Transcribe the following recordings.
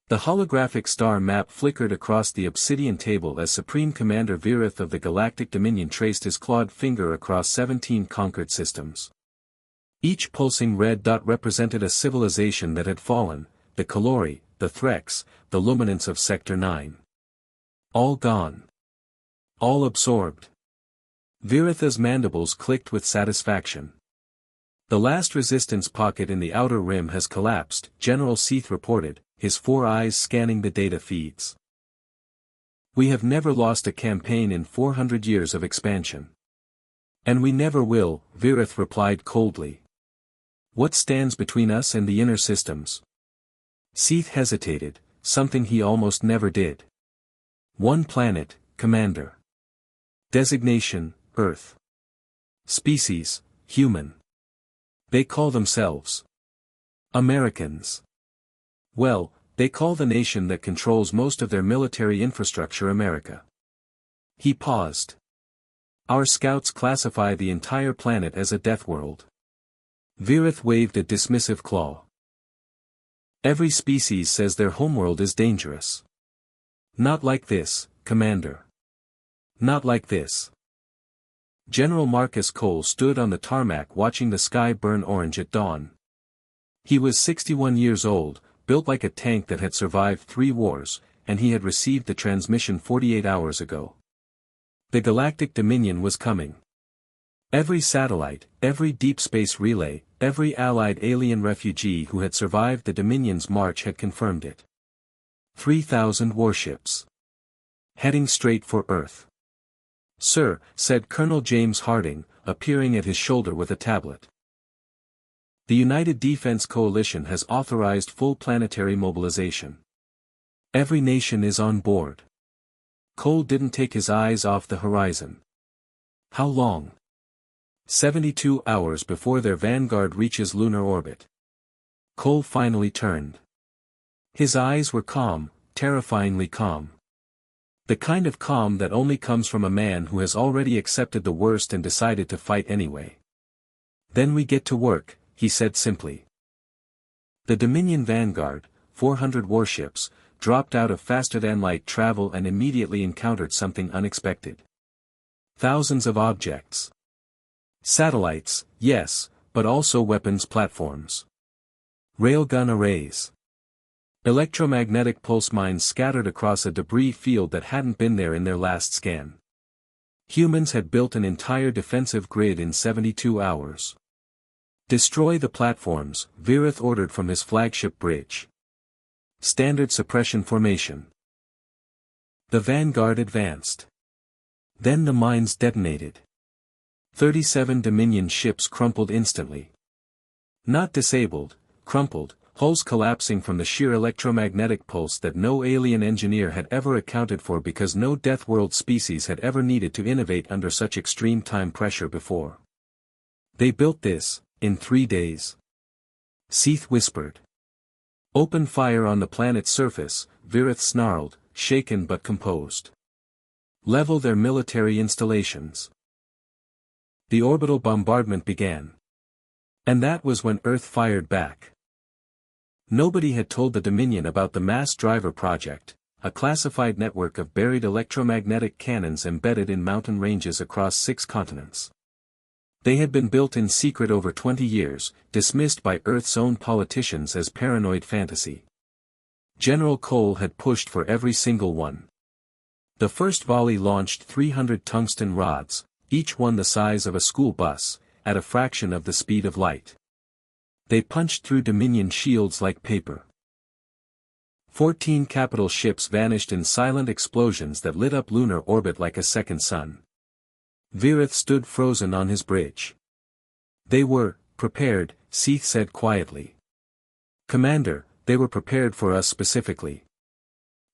The holographic star map flickered across the obsidian table as Supreme Commander Virith of the Galactic Dominion traced his clawed finger across 17 conquered systems. Each pulsing red dot represented a civilization that had fallen, the Kalori, the Threx, the Luminants of Sector 9. All gone. All absorbed. Viritha's mandibles clicked with satisfaction. The last resistance pocket in the outer rim has collapsed, General Seath reported, his 4 eyes scanning the data feeds. We have never lost a campaign in 400 years of expansion. And we never will, Virith replied coldly. What stands between us and the inner systems? Seath hesitated, something he almost never did. One planet, Commander. Designation, Earth. Species, human. They call themselves Americans. Well, they call the nation that controls most of their military infrastructure America. He paused. Our scouts classify the entire planet as a death world. Virith waved a dismissive claw. Every species says their homeworld is dangerous. Not like this, Commander. Not like this. General Marcus Cole stood on the tarmac watching the sky burn orange at dawn. He was 61 years old, built like a tank that had survived 3 wars, and he had received the transmission 48 hours ago. The Galactic Dominion was coming. Every satellite, every deep space relay, every allied alien refugee who had survived the Dominion's march had confirmed it. 3,000 warships. Heading straight for Earth. Sir, said Colonel James Harding, appearing at his shoulder with a tablet. The United Defense Coalition has authorized full planetary mobilization. Every nation is on board. Cole didn't take his eyes off the horizon. How long? 72 hours before their vanguard reaches lunar orbit. Cole finally turned. His eyes were calm, terrifyingly calm. The kind of calm that only comes from a man who has already accepted the worst and decided to fight anyway. Then we get to work, he said simply. The Dominion Vanguard, 400 warships, dropped out of faster-than-light travel and immediately encountered something unexpected. Thousands of objects. Satellites, yes, but also weapons platforms. Railgun arrays. Electromagnetic pulse mines scattered across a debris field that hadn't been there in their last scan. Humans had built an entire defensive grid in 72 hours. Destroy the platforms, Virith ordered from his flagship bridge. Standard suppression formation. The Vanguard advanced. Then the mines detonated. 37 Dominion ships crumpled instantly. Not disabled, crumpled, hulls collapsing from the sheer electromagnetic pulse that no alien engineer had ever accounted for because no Deathworld species had ever needed to innovate under such extreme time pressure before. They built this, in 3 days. Seath whispered. Open fire on the planet's surface, Virith snarled, shaken but composed. Level their military installations. The orbital bombardment began. And that was when Earth fired back. Nobody had told the Dominion about the Mass Driver Project, a classified network of buried electromagnetic cannons embedded in mountain ranges across 6 continents. They had been built in secret over 20 years, dismissed by Earth's own politicians as paranoid fantasy. General Cole had pushed for every single one. The first volley launched 300 tungsten rods, each one the size of a school bus, at a fraction of the speed of light. They punched through Dominion shields like paper. 14 capital ships vanished in silent explosions that lit up lunar orbit like a second sun. Virith stood frozen on his bridge. They were prepared, Seath said quietly. Commander, they were prepared for us specifically.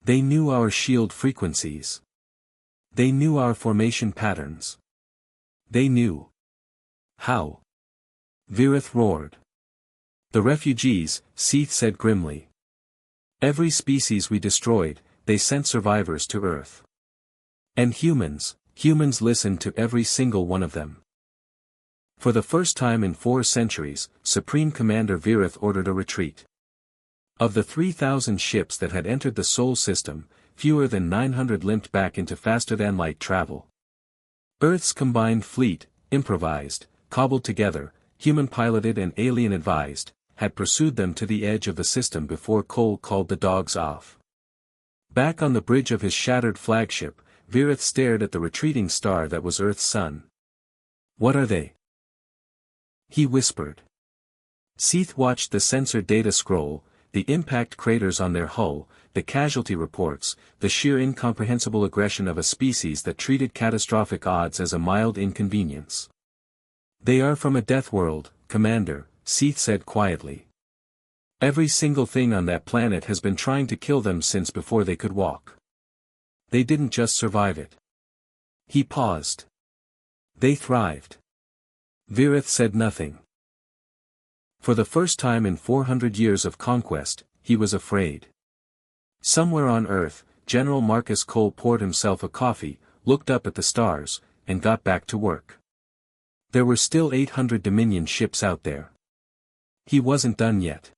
They knew our shield frequencies. They knew our formation patterns. They knew. How? Virith roared. The refugees, Seath said grimly. Every species we destroyed, they sent survivors to Earth. And humans listened to every single one of them. For the first time in 4 centuries, Supreme Commander Virith ordered a retreat. Of the 3,000 ships that had entered the Sol system, fewer than 900 limped back into faster-than-light travel. Earth's combined fleet, improvised, cobbled together, human-piloted and alien-advised, had pursued them to the edge of the system before Cole called the dogs off. Back on the bridge of his shattered flagship, Virith stared at the retreating star that was Earth's sun. "What are they?" he whispered. Seath watched the sensor data scroll, the impact craters on their hull, the casualty reports, the sheer incomprehensible aggression of a species that treated catastrophic odds as a mild inconvenience. "They are from a death world, Commander," Seath said quietly. "Every single thing on that planet has been trying to kill them since before they could walk. They didn't just survive it." He paused. "They thrived." Virith said nothing. For the first time in 400 years of conquest, he was afraid. Somewhere on Earth, General Marcus Cole poured himself a coffee, looked up at the stars, and got back to work. There were still 800 Dominion ships out there. He wasn't done yet.